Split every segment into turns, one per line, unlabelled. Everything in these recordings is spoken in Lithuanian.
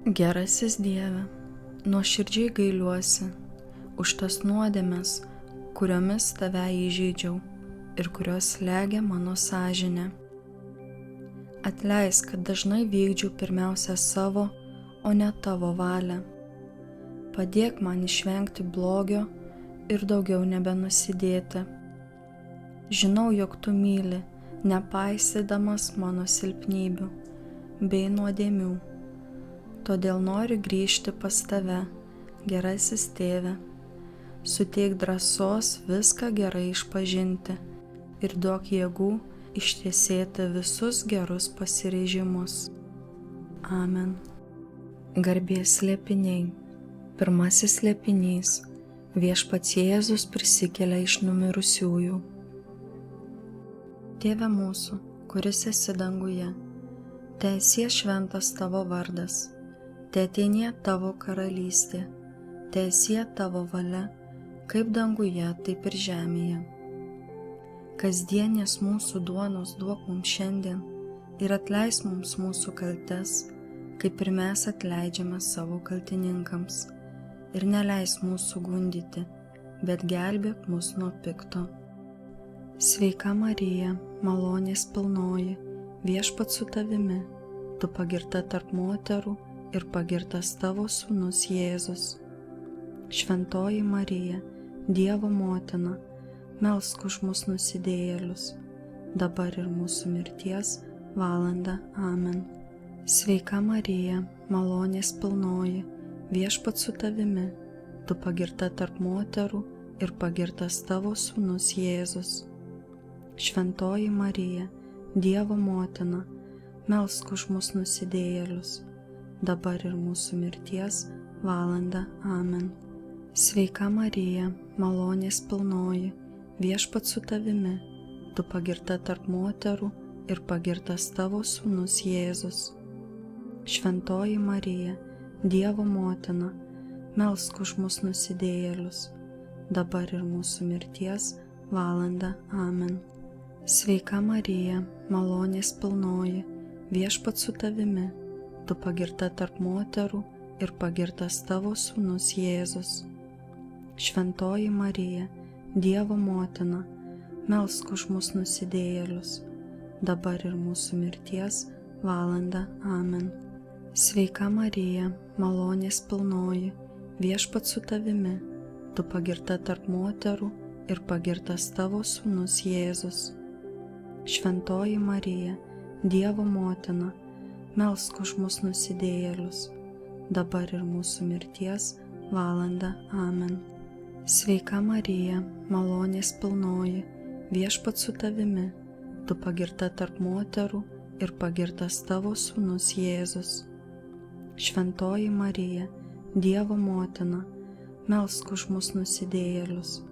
Gerasis Dieve, nuoširdžiai gailiuosi už tas nuodėmes, kuriomis tave įžeidžiau ir kurios slegia mano sąžinę. Atleisk, kad dažnai vykdžiau pirmiausia savo, o ne tavo valią. Padėk man išvengti blogio ir daugiau nebenusidėti. Žinau, jog tu myli, nepaisydamas mano silpnybių bei nuodėmių. Todėl noriu grįžti pas tave, gerasis Tėve. Suteik drąsos viską gerai išpažinti ir duok jėgų ištiesėti visus gerus pasiryžimus. Amen. Garbės slėpiniai. Pirmasis slėpinys. Viešpats Jėzus prisikelia iš numirusiųjų. Tėve mūsų, kuris esi danguje, teesie šventas tavo vardas. Teateinie tavo karalystė, teesie tavo valia, kaip danguje, taip ir žemėje. Kasdienės mūsų duonos duok mums šiandien ir atleisk mums mūsų kaltes, kaip ir mes atleidžiame savo kaltininkams. Ir neleisk mūsų gundyti, bet gelbėk mus nuo pikto. Sveika Marija, malonės pilnoji, Viešpats su tavimi, tu pagirta tarp moterų ir pagirtas tavo sūnus Jėzus. Šventoji Marija, Dievo motina, melsk už mus nusidėjėlius, dabar ir mūsų mirties valandą. Amen. Sveika Marija, malonės pilnoji, Viešpats su tavimi, tu pagirta tarp moterų ir pagirtas tavo sūnus Jėzus. Šventoji Marija, Dievo motina, melsk už mus nusidėjėlius, dabar ir mūsų mirties valandą. Amen. Sveika Marija, malonės pilnoji, Viešpats su tavimi, tu pagirta tarp moterų ir pagirtas tavo sūnus Jėzus. Šventoji Marija, Dievo motina, melsk už mus nusidėjėlius, dabar ir mūsų mirties valandą. Amen. Sveika Marija, malonės pilnoji, Viešpats su tavimi, tu pagirta tarp moterų ir pagirtas tavo sūnus Jėzus. Šventoji Marija, Dievo motina, melsk už mus nusidėjėlius, dabar ir mūsų mirties valandą. Amen. Sveika Marija, malonės pilnoji, Viešpats su tavimi, tu pagirta tarp moterų ir pagirtas tavo sūnus Jėzus. Šventoji Marija, Dievo motina, melsk už mus nusidėjėlius, dabar ir mūsų mirties valandą. Amen. Sveika Marija, malonės pilnoji, Viešpats su tavimi, tu pagirta tarp moterų ir pagirtas tavo sūnus Jėzus. Šventoji Marija, Dievo motina, melsk už mus nusidėjėlius,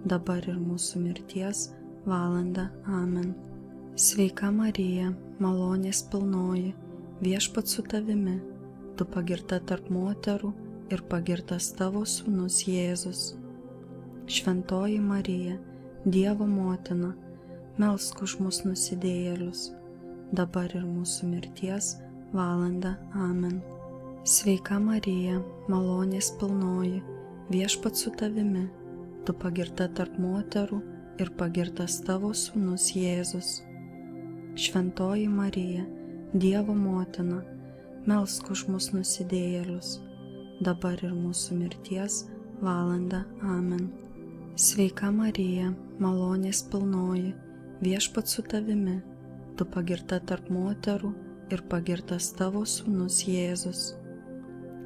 dabar ir mūsų mirties valandą. Amen. Sveika Marija, malonės pilnoji, Viešpats su tavimi, tu pagirta tarp moterų ir pagirtas tavo sūnus Jėzus. Šventoji Marija, Dievo motina, melsk už mus nusidėjėlius, dabar ir mūsų mirties valandą. Amen. Sveika Marija, malonės pilnoji, Viešpats su tavimi, tu pagirta tarp moterų ir pagirtas tavo sūnus Jėzus. Šventoji Marija, Dievo motina, melsk už mus nusidėjėlius, dabar ir mūsų mirties valandą. Amen. Sveika Marija, malonės pilnoji, Viešpats su tavimi, tu pagirta tarp moterų ir pagirtas tavo sūnus Jėzus.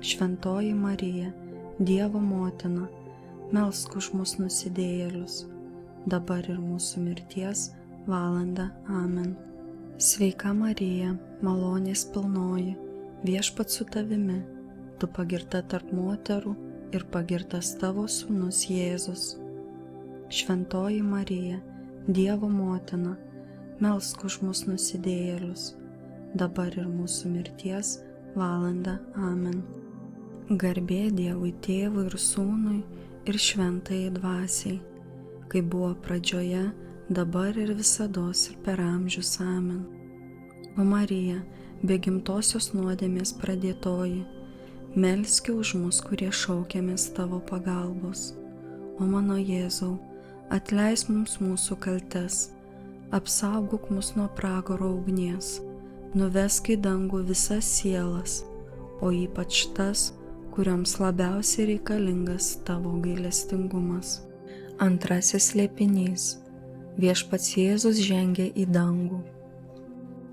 Šventoji Marija, Dievo motina, melsk už mus nusidėjėlius, dabar ir mūsų mirties valandą. Amen. Sveika Marija, malonės pilnoji, Viešpats su tavimi, tu pagirta tarp moterų ir pagirtas tavo sūnus Jėzus. Šventoji Marija, Dievo motina, melsk už mus nusidėjėlius, dabar ir mūsų mirties valandą. Amen. Garbė Dievui Tėvui ir Sūnui ir Šventajai Dvasiai, kaip buvo pradžioje, dabar ir visados ir per amžius. Amen. O Marija, be gimtosios nuodėmės pradėtoji, melski už mus, kurie šaukiamės tavo pagalbos. O mano Jėzau, atleisk mums mūsų kaltes, apsaugok mus nuo pragaro ugnies, nuvesk į dangų visas sielas, o ypač tas, kurioms labiausiai reikalingas tavo gailestingumas. Antrasis slėpinys. Viešpats Jėzus žengia į dangų.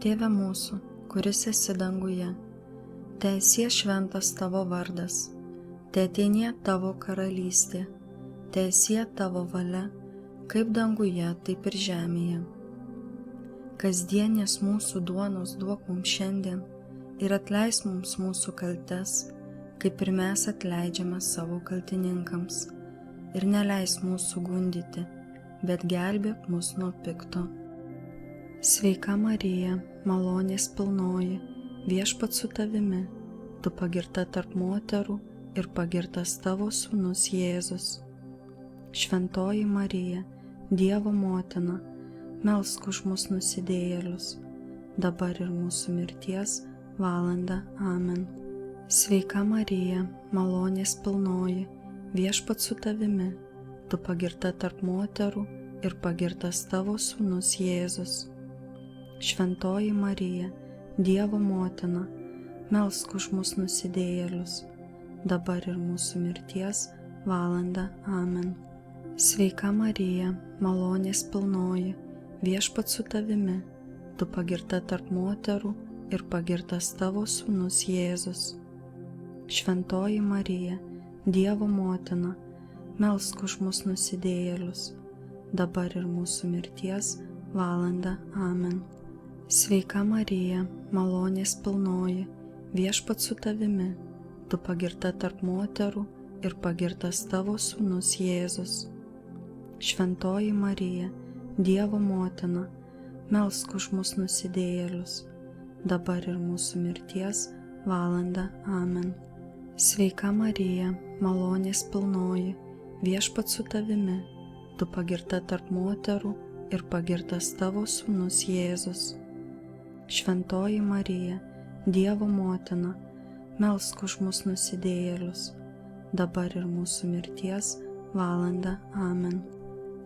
Tėve mūsų, kuris esi danguje, teesie šventas tavo vardas, teateinie tavo karalystė, teesie tavo valia, kaip danguje, taip ir žemėje. Kasdienės mūsų duonos duok mums šiandien ir atleisk mums mūsų kaltes, kaip ir mes atleidžiame savo kaltininkams. Ir neleisk mūsų gundyti, bet gelbėk mus nuo pikto. Sveika Marija, malonės pilnoji, Viešpats su tavimi, tu pagirta tarp moterų ir pagirtas tavo sūnus Jėzus. Šventoji Marija, Dievo motina, melsk už mus nusidėjėlius, dabar ir mūsų mirties valandą. Amen. Sveika Marija, malonės pilnoji, Viešpats su tavimi, tu pagirta tarp moterų ir pagirtas tavo sūnus Jėzus. Šventoji Marija, Dievo motina, melsk už mus nusidėjėlius, dabar ir mūsų mirties valandą. Amen. Sveika Marija, malonės pilnoji, Viešpats su tavimi, tu pagirta tarp moterų ir pagirtas tavo sūnus Jėzus. Šventoji Marija, Dievo motina, melsk už mus nusidėjėlius, dabar ir mūsų mirties valandą. Amen. Sveika Marija, malonės pilnoji, Viešpats su tavimi, tu pagirta tarp moterų ir pagirtas tavo sūnus Jėzus. Šventoji Marija, Dievo motina, melsk už mus nusidėjėlius, dabar ir mūsų mirties valandą. Amen. Sveika Marija, malonės pilnoji, Viešpats su tavimi, tu pagirta tarp moterų ir pagirtas tavo sūnus Jėzus. Šventoji Marija, Dievo motina, melsk už mus nusidėjėlius, dabar ir mūsų mirties valandą. Amen.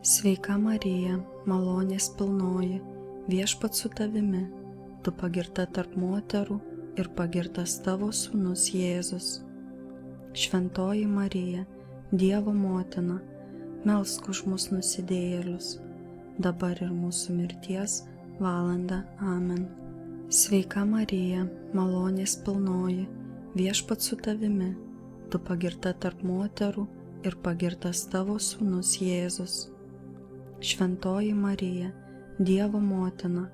Sveika Marija, malonės pilnoji, Viešpats su tavimi, tu pagirta tarp moterų ir pagirtas tavo sūnus Jėzus. Šventoji Marija, Dievo motina, melsk už mus nusidėjėlius, dabar ir mūsų mirties valandą. Amen. Sveika Marija, malonės pilnoji, Viešpats su tavimi, tu pagirta tarp moterų ir pagirtas tavo sūnus Jėzus. Šventoji Marija, Dievo motina,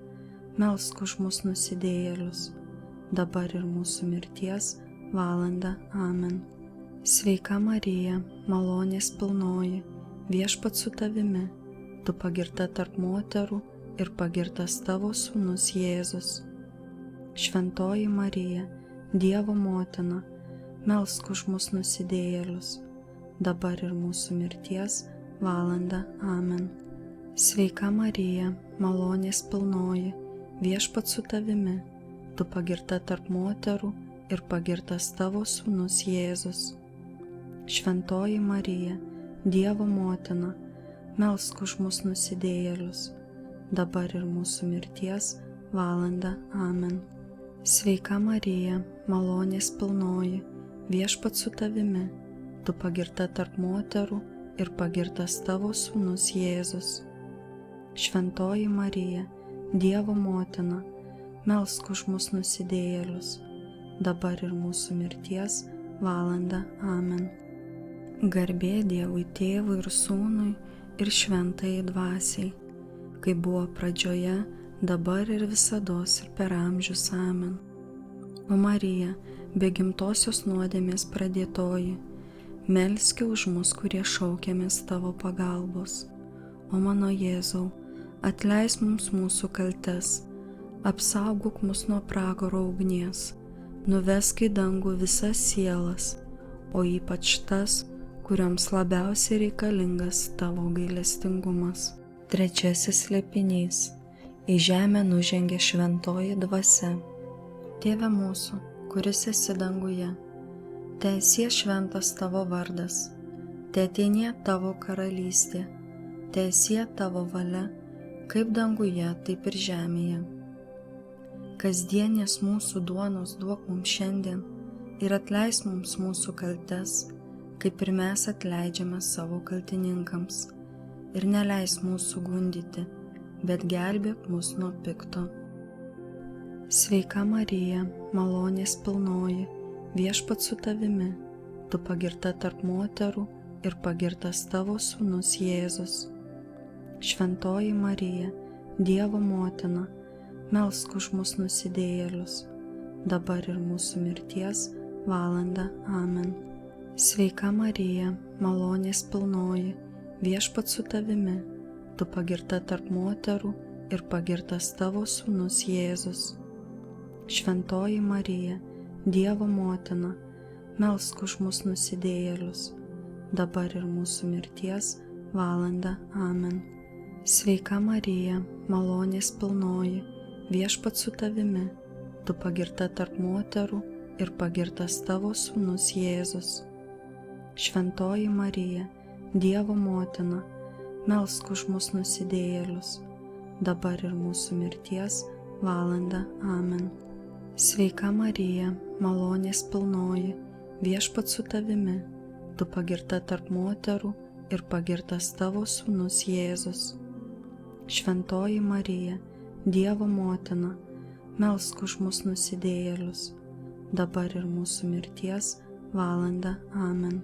melsk už mus nusidėjėlius, dabar ir mūsų mirties valandą. Amen. Sveika Marija, malonės pilnoji, Viešpats su tavimi, tu pagirta tarp moterų ir pagirtas tavo sūnus Jėzus. Šventoji Marija, Dievo motina, melsk už mus nusidėjėlius, dabar ir mūsų mirties valandą. Amen. Sveika Marija, malonės pilnoji, Viešpats su tavimi, tu pagirta tarp moterų ir pagirtas tavo sūnus Jėzus. Šventoji Marija, Dievo motina, melsk už mus nusidėjėlius, dabar ir mūsų mirties valandą. Amen. Sveika Marija, malonės pilnoji, Viešpats su tavimi, tu pagirta tarp moterų ir pagirtas tavo sūnus Jėzus. Šventoji Marija, Dievo motina, melsk už mus nusidėjėlius, dabar ir mūsų mirties valandą. Amen. Garbė Dievui Tėvui ir Sūnui ir Šventajai Dvasiai, kaip buvo pradžioje, dabar ir visados ir per amžius. Amen. O Marija, be gimtosios nuodėmės pradėtoji, melski už mus, kurie šaukiamės tavo pagalbos. O mano Jėzau, atleisk mums mūsų kaltes, apsaugok mus nuo pragaro ugnies, nuvesk į dangų visas sielas, o ypač tas, kurioms labiausiai reikalingas tavo gailestingumas. Trečiasis slėpinys. Į žemę nužengė šventoji dvasia. Tėve mūsų, kuris esi danguje, Teesie šventas tavo vardas, teateinie tavo karalystė, teesie tavo valia, kaip danguje, taip ir žemėje. Kasdienės mūsų duonos duok mums šiandien ir atleisk mums mūsų kaltes, kaip ir mes atleidžiame savo kaltininkams. Ir neleisk mūsų gundyti, bet gelbėk mus nuo pikto. Sveika Marija, malonės pilnoji, Viešpats su tavimi, tu pagirta tarp moterų ir pagirtas tavo sūnus Jėzus. Šventoji Marija, Dievo motina, melsk už mus nusidėjėlius, dabar ir mūsų mirties valandą. Amen. Sveika Marija, malonės pilnoji, Viešpats su tavimi, tu pagirta tarp moterų ir pagirtas tavo sūnus Jėzus. Šventoji Marija, Dievo motina, melsk už mus nusidėjėlius, dabar ir mūsų mirties valandą. Amen. Sveika Marija, malonės pilnoji, Viešpats su tavimi, tu pagirta tarp moterų ir pagirtas tavo sūnus Jėzus. Šventoji Marija, Dievo motina, melsk už mus nusidėjėlius, dabar ir mūsų mirties valandą. Amen. Sveika Marija, malonės pilnoji, Viešpats su tavimi, tu pagirta tarp moterų ir pagirtas tavo sūnus Jėzus. Šventoji Marija, Dievo motina, melsk už mus nusidėjėlius, dabar ir mūsų mirties valandą. Amen.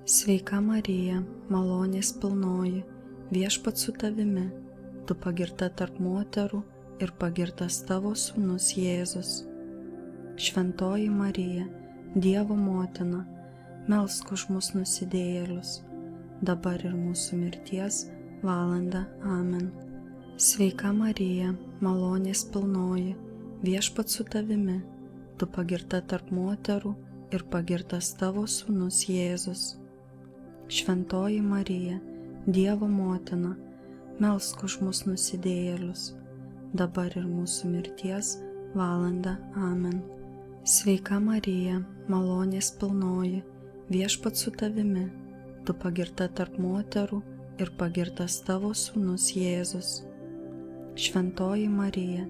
Sveika Marija, malonės pilnoji, Viešpats su tavimi, tu pagirta tarp moterų ir pagirtas tavo sūnus Jėzus. Šventoji Marija, Dievo motina, melsk už mus nusidėjėlius, dabar ir mūsų mirties valandą. Amen. Sveika Marija, malonės pilnoji, Viešpats su tavimi, tu pagirta tarp moterų ir pagirtas tavo sūnus Jėzus. Šventoji Marija, Dievo motina, melsk už mus nusidėjėlius, dabar ir mūsų mirties valandą. Amen. Sveika Marija, malonės pilnoji, Viešpats su tavimi, tu pagirta tarp moterų ir pagirtas tavo sūnus Jėzus. Šventoji Marija,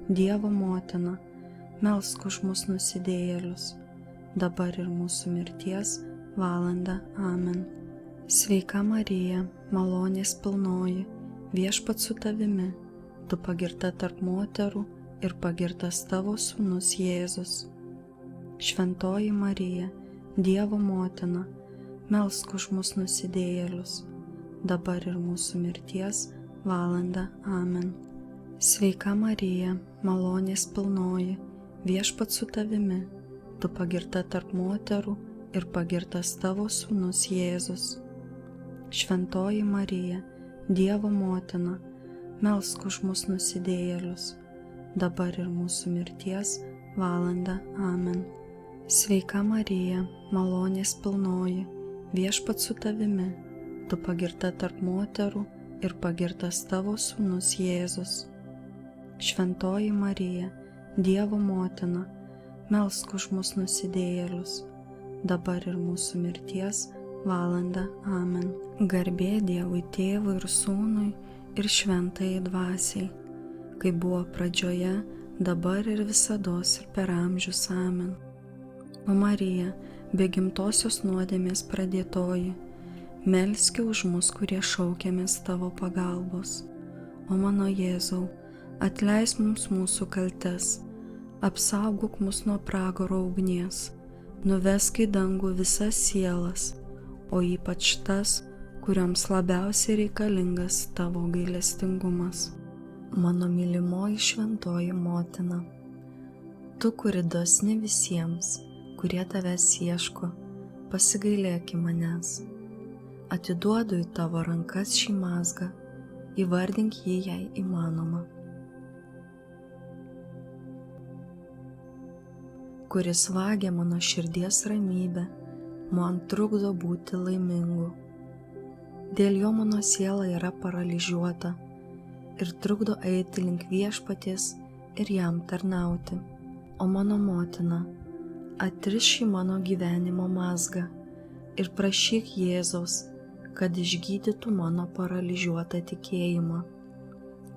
Dievo motina, melsk už mus nusidėjėlius, dabar ir mūsų mirties valandą. Amen. Sveika Marija, malonės pilnoji, Viešpats su tavimi, tu pagirta tarp moterų ir pagirtas tavo sūnus Jėzus. Šventoji Marija, Dievo motina, melsk už mus nusidėjėlius, dabar ir mūsų mirties valandą. Amen. Sveika Marija, malonės pilnoji, Viešpats su tavimi, tu pagirta tarp moterų ir pagirtas tavo sūnus Jėzus. Šventoji Marija, Dievo motina, melsk už mus nusidėjėlius, dabar ir mūsų mirties valandą. Amen. Sveika Marija, malonės pilnoji, Viešpats su tavimi, tu pagirta tarp moterų ir pagirtas tavo sūnus Jėzus. Šventoji Marija, Dievo motina, melsk už mus nusidėjėlius, dabar ir mūsų mirties valandą. Amen. Garbė Dievui Tėvui ir Sūnui ir Šventajai Dvasiai, kaip buvo pradžioje, dabar ir visados ir per amžius. Amen. O Marija, be gimtosios nuodėmės pradėtoji, melski už mus, kurie šaukiamės tavo pagalbos. O mano Jėzau, atleisk mums mūsų kaltes, apsaugok mus nuo pragaro ugnies, nuvesk į dangų visas sielas, o ypač tas, kurioms labiausiai reikalingas tavo gailestingumas. Mano mylimoji šventoji motina, tu, kuri dosni visiems, kurie tavęs ieško, pasigailėk į manęs. Atiduodu į tavo rankas šį mazgą, įvardink jį, jei įmanoma. Kuris vagia mano širdies ramybę, man trukdo būti laimingu. Dėl jo mano siela yra paralyžiuota ir trukdo eiti link Viešpaties ir jam tarnauti. O mano motina, atriš šį mano gyvenimo mazgą ir prašyk Jėzaus, kad išgydytų mano paralyžiuotą tikėjimą,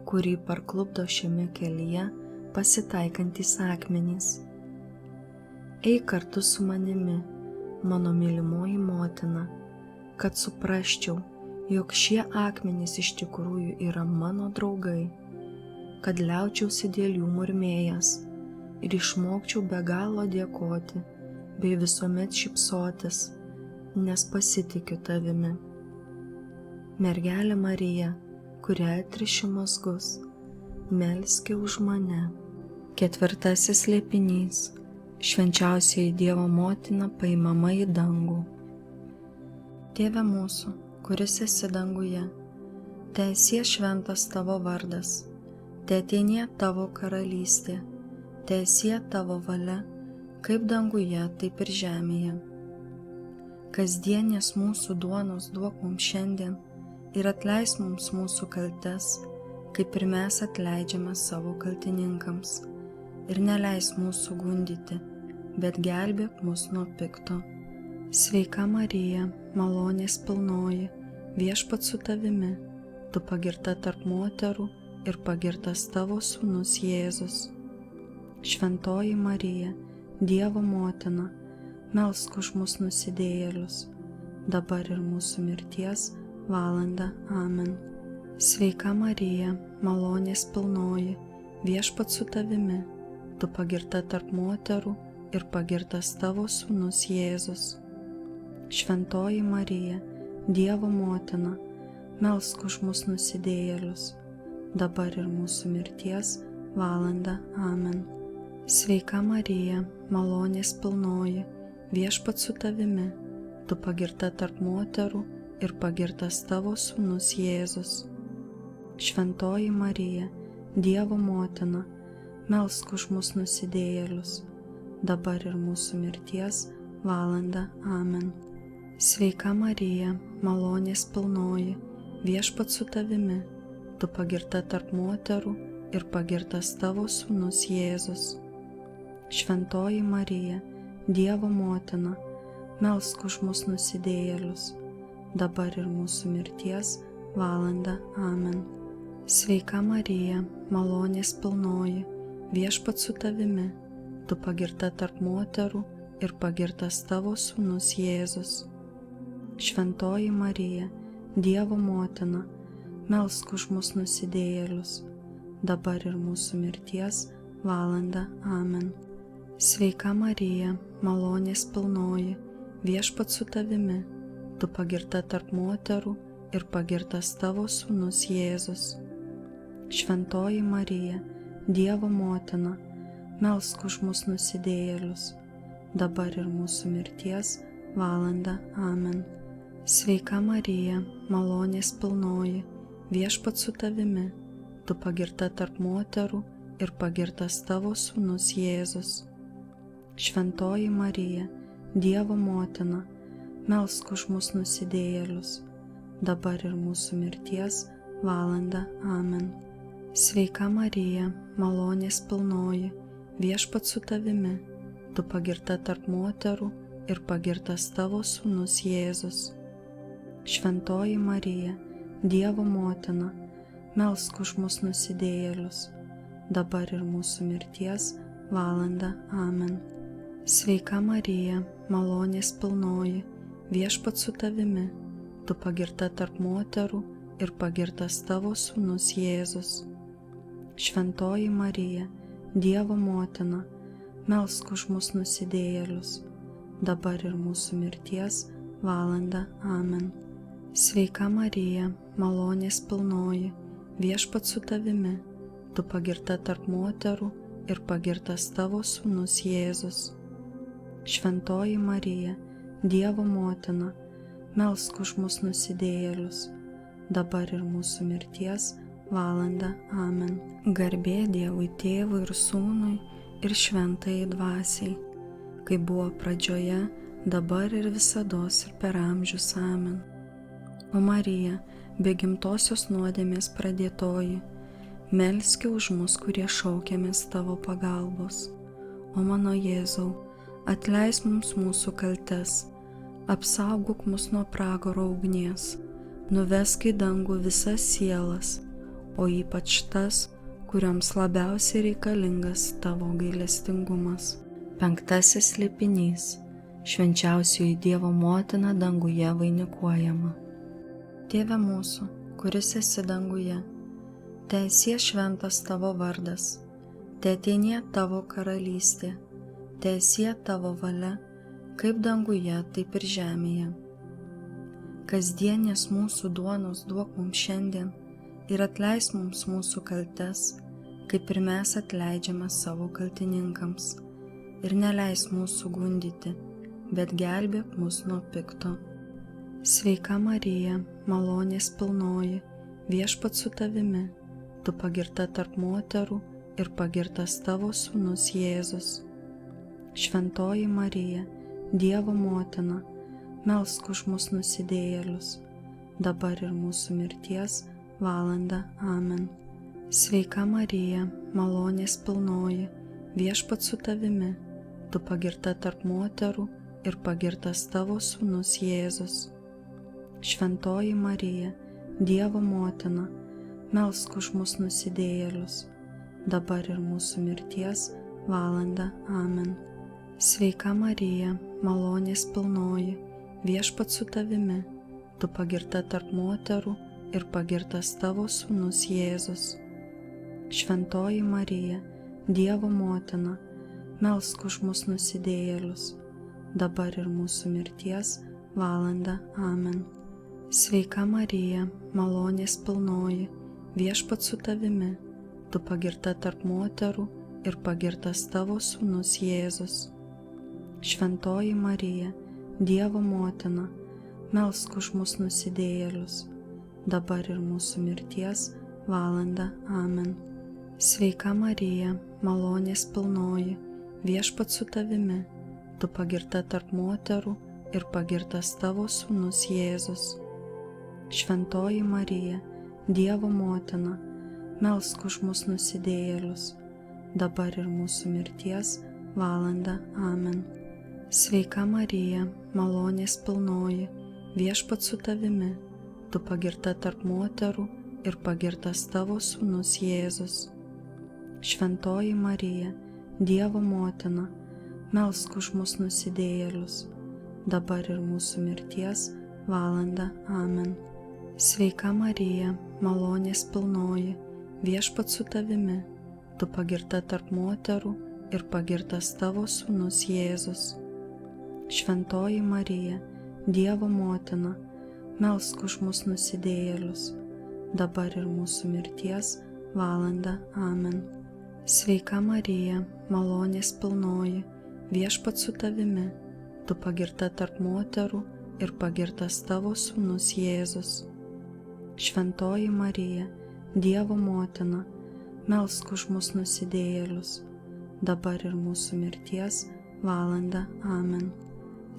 kurį parklupdo šiame kelyje pasitaikantys akmenys. Eik kartu su manimi, mano mylimoji motina, kad suprasčiau, jog šie akmenys iš tikrųjų yra mano draugai, kad liaučiausi dėl jų murmėjęs ir išmokčiau be galo dėkoti bei visuomet šypsotis, nes pasitikiu tavimi. Mergelė Marija, kurią atriši mazgus, melski už mane. 4. slėpinys. Švenčiausioji Dievo motina paimama į dangų. Tėve mūsų, kuris esi danguje, teesie šventas tavo vardas, teateinie tavo karalystė, teesie tavo valia, kaip danguje, taip ir žemėje. Kasdienės mūsų duonos duok mums šiandien ir atleisk mums mūsų kaltes, kaip ir mes atleidžiame savo kaltininkams. Ir neleisk mūsų gundyti, bet gelbėk mus nuo pikto. Sveika Marija, malonės pilnoji, Viešpats su tavimi, tu pagirta tarp moterų ir pagirtas tavo sūnus Jėzus. Šventoji Marija, Dievo motina, melsk už mus nusidėjėlius, dabar ir mūsų mirties valandą. Amen. Sveika Marija, malonės pilnoji, Viešpats su tavimi, tu pagirta tarp moterų ir pagirtas tavo sūnus Jėzus. Šventoji Marija, Dievo motina, melsk už mus nusidėjėlius, dabar ir mūsų mirties valandą. Amen. Sveika Marija, malonės pilnoji, Viešpats su tavimi, tu pagirta tarp moterų ir pagirtas tavo sūnus Jėzus. Šventoji Marija, Dievo motina, melsk už mus nusidėjėlius, dabar ir mūsų mirties valandą. Amen. Sveika Marija, malonės pilnoji, Viešpats su tavimi, tu pagirta tarp moterų ir pagirtas tavo sūnus Jėzus. Šventoji Marija, Dievo motina, melsk už mus nusidėjėlius, dabar ir mūsų mirties valandą. Amen. Sveika Marija, malonės pilnoji, Viešpats su tavimi, tu pagirta tarp moterų ir pagirtas tavo sūnus Jėzus. Šventoji Marija, Dievo motina, melsk už mus nusidėjėlius, dabar ir mūsų mirties valandą. Amen. Sveika Marija, malonės pilnoji, Viešpats su tavimi, tu pagirta tarp moterų ir pagirtas tavo sūnus Jėzus. Šventoji Marija, Dievo motina, melsk už mus nusidėjėlius, dabar ir mūsų mirties valandą. Amen. Sveika Marija, malonės pilnoji, Viešpats su tavimi, tu pagirta tarp moterų ir pagirtas tavo sūnus Jėzus. Šventoji Marija, Dievo motina, melsk už mus nusidėjėlius, dabar ir mūsų mirties valandą. Amen. Sveika Marija, malonės pilnoji, Viešpats su tavimi, tu pagirta tarp moterų ir pagirtas tavo sūnus Jėzus. Šventoji Marija, Dievo motina, melsk už mus nusidėjėlius, dabar ir mūsų mirties valandą. Amen. Sveika Marija, malonės pilnoji, Viešpats su tavimi, tu pagirta tarp moterų ir pagirtas tavo sūnus Jėzus. Šventoji Marija, Dievo motina, melsk už mus nusidėjėlius, dabar ir mūsų mirties valandą. Amen. Sveika Marija, malonės pilnoji, Viešpats su tavimi, tu pagirta tarp moterų ir pagirtas tavo sūnus Jėzus. Šventoji Marija, Dievo motina, melsk už mus nusidėjėlius, dabar ir mūsų mirties valandą. Amen. Garbė Dievui Tėvui ir Sūnui ir Šventajai Dvasiai, kaip buvo pradžioje, dabar ir visados ir per amžius. Amen. O Marija, be gimtosios nuodėmės pradėtoji, melski už mus, kurie šaukiamės tavo pagalbos. O mano Jėzau, atleisk mums mūsų kaltes, apsaugok mus nuo pragaro ugnies, nuvesk į dangų visas sielas, o ypač tas, kurioms labiausiai reikalingas tavo gailestingumas. 5. slėpinys. Švenčiausioji Dievo motina danguje vainikuojama. Tėve mūsų, kuris esi danguje, teesie šventas tavo vardas, teateinie tavo karalystė, teesie tavo valia, kaip danguje, taip ir žemėje. Kasdienės mūsų duonos duok mums šiandien ir atleisk mums mūsų kaltes, kaip ir mes atleidžiame savo kaltininkams. Ir neleisk mūsų gundyti, bet gelbėk mus nuo pikto. Sveika Marija, malonės pilnoji, Viešpats su tavimi, tu pagirta tarp moterų ir pagirtas tavo sūnus Jėzus. Šventoji Marija, Dievo motina, melsk už mus nusidėjėlius, dabar ir mūsų mirties valanda. Amen. Sveika Marija, malonės pilnoji, Viešpats su tavimi, tu pagirta tarp moterų ir pagirtas tavo sūnus Jėzus. Šventoji Marija, Dievo motina, melsk už mus nusidėjėlius, dabar ir mūsų mirties valanda. Amen. Sveika Marija, malonės pilnoji, Viešpats su tavimi, tu pagirta tarp moterų ir pagirtas tavo sūnus Jėzus. Šventoji Marija, Dievo motina, melsk už mus nusidėjėlius, dabar ir mūsų mirties valanda. Amen. Sveika Marija, malonės pilnoji, Viešpats su tavimi, tu pagirta tarp moterų ir pagirtas tavo sūnus Jėzus. Šventoji Marija, Dievo motina, melsk už mus nusidėjėlius, dabar ir mūsų mirties valanda. Amen. Sveika Marija, malonės pilnoji, Viešpats su tavimi, tu pagirta tarp moterų ir pagirtas tavo sūnus Jėzus. Šventoji Marija, Dievo motina, melsk už mus nusidėjėlius, dabar ir mūsų mirties valanda. Amen. Sveika Marija, malonės pilnoji, Viešpats su tavimi, tu pagirta tarp moterų ir pagirtas tavo sūnus Jėzus. Šventoji Marija, Dievo motina, melsk už mus nusidėjėlius, dabar ir mūsų mirties valanda. Amen. Sveika Marija, malonės pilnoji, Viešpats su tavimi, tu pagirta tarp moterų ir pagirtas tavo sūnus Jėzus. Šventoji Marija, Dievo motina, melsk už mus nusidėjėlius, dabar ir mūsų mirties valanda. Amen. Sveika Marija, malonės pilnoji, Viešpats su tavimi, tu pagirta tarp moterų ir pagirtas tavo sūnus Jėzus. Šventoji Marija, Dievo motina, melsk už mus nusidėjėlius, dabar ir mūsų mirties valanda. Amen.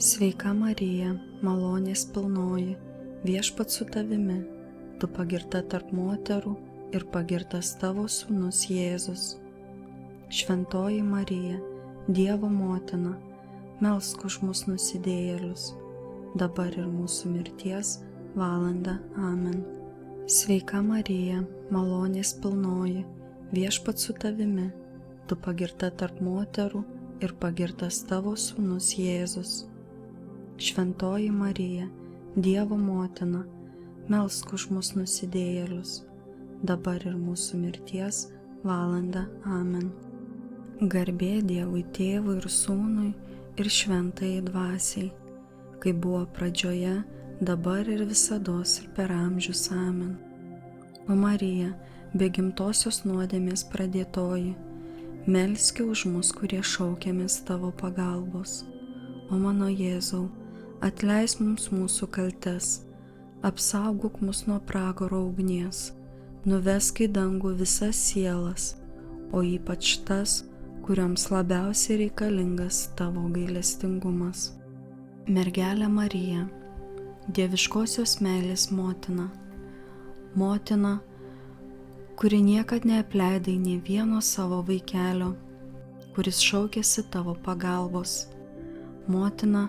Sveika Marija, malonės pilnoji, Viešpats su tavimi, tu pagirta tarp moterų ir pagirtas tavo sūnus Jėzus. Šventoji Marija, Dievo motina, melsk už mus nusidėjėlius, dabar ir mūsų mirties valanda. Amen. Sveika Marija, malonės pilnoji, Viešpats su tavimi, tu pagirta tarp moterų ir pagirtas tavo sūnus Jėzus. Šventoji Marija, Dievo motina, melsk už mus nusidėjėlius, dabar ir mūsų mirties valanda. Amen. Garbė Dievui Tėvui ir Sūnui ir Šventajai Dvasiai, kaip buvo pradžioje, dabar ir visados ir per amžius. Amen. O Marija, be gimtosios nuodėmės pradėtoji, melski už mus, kurie šaukiamės tavo pagalbos. O mano Jėzau, atleisk mums mūsų kaltes, apsaugok mus nuo pragaro ugnies, nuvesk į dangų visas sielas, o ypač tas, kurioms labiausiai reikalingas tavo gailestingumas. Mergelė Marija, dieviškosios meilės motina, motina, kuri niekad neapleidai nė vieno savo vaikelio, kuris šaukėsi tavo pagalbos, motina,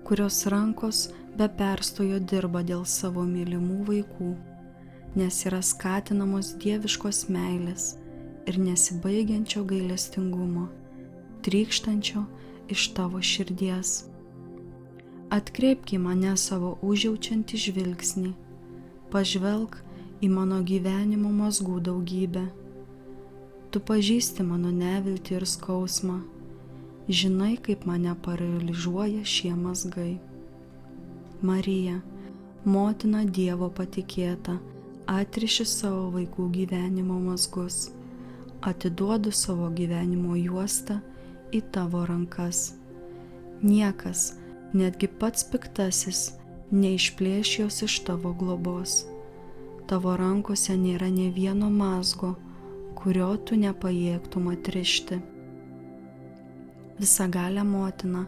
kurios rankos be perstojo dirba dėl savo mylimų vaikų, nes yra skatinamos dieviškos meilės ir nesibaigiančio gailestingumo, trykštančio iš tavo širdies. Atkreipk į mane savo užjaučiantį žvilgsnį, pažvelk į mano gyvenimo mazgų daugybę. Tu pažįsti mano neviltį ir skausmą, žinai, kaip mane paralyžiuoja šie mazgai. Marija, motina Dievo patikėta, atriši savo vaikų gyvenimo mazgus, atiduodu savo gyvenimo juostą į tavo rankas. Niekas, netgi pats piktasis, neišplėš jos iš tavo globos. Tavo rankose nėra nė vieno mazgo, kurio tu nepajėgtum atrišti. Visagalė motina,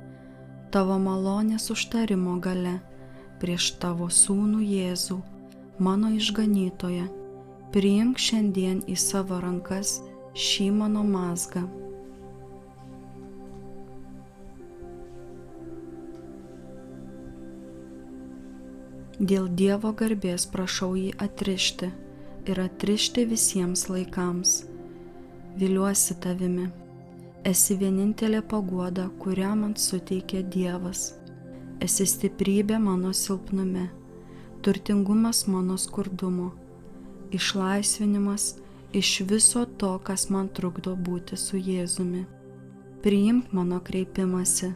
tavo malonės užtarimo gale, prieš tavo sūnų Jėzų, mano išganytoją, priimk šiandien į savo rankas šį mano mazgą. Dėl Dievo garbės prašau jį atrišti ir atrišti visiems laikams. Viliuosi tavimi. Esi vienintelė paguoda, kurią man suteikė Dievas. Esi stiprybė mano silpnume, turtingumas mano skurdumo, išlaisvinimas iš viso to, kas man trukdo būti su Jėzumi. Priimk mano kreipimąsi,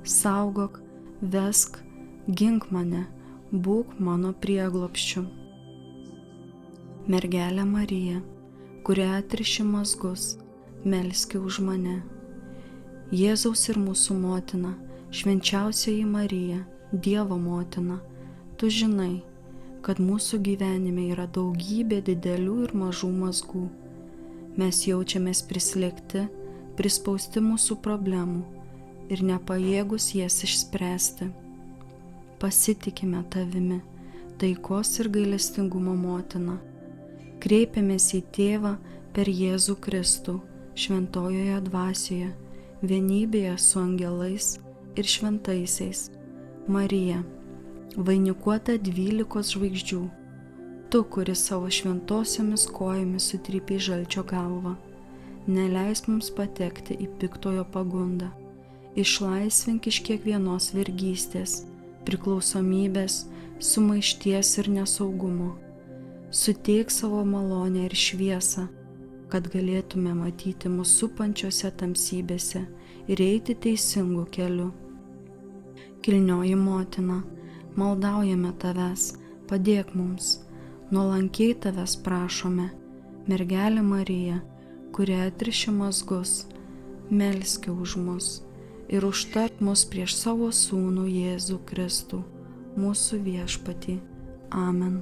saugok, vesk, gink mane, būk mano prieglobsčiu. Mergelė Marija, kurią atriši mazgus, melski už mane. Jėzaus ir mūsų motina, švenčiausioji Marija, Dievo motina, tu žinai, kad mūsų gyvenime yra daugybė didelių ir mažų mazgų. Mes jaučiamės prislėgti, prispausti mūsų problemų ir nepajėgus jas išspręsti. Pasitikime tavimi, taikos ir gailestingumo motina. Kreipiamės į Tėvą per Jėzų Kristų, šventojoje dvasioje, vienybėje su angelais ir šventaisiais. Marija, vainikuota 12 žvaigždžių, tu, kuris savo šventosiomis kojomis sutrypei žalčio galvą, neleisk mums patekti į piktojo pagundą, išlaisvink iš kiekvienos vergystės, priklausomybės, sumaišties ir nesaugumo. Suteik savo malonę ir šviesą, kad galėtume matyti mus supančiose tamsybėse ir eiti teisingu keliu. Kilnioji motina, maldaujame tavęs, padėk mums, nuolankiai tavęs prašome, mergelė Marija, kuria atriši mazgus, melski už mus ir užtark mus prieš savo sūnų Jėzų Kristų, mūsų viešpatį. Amen.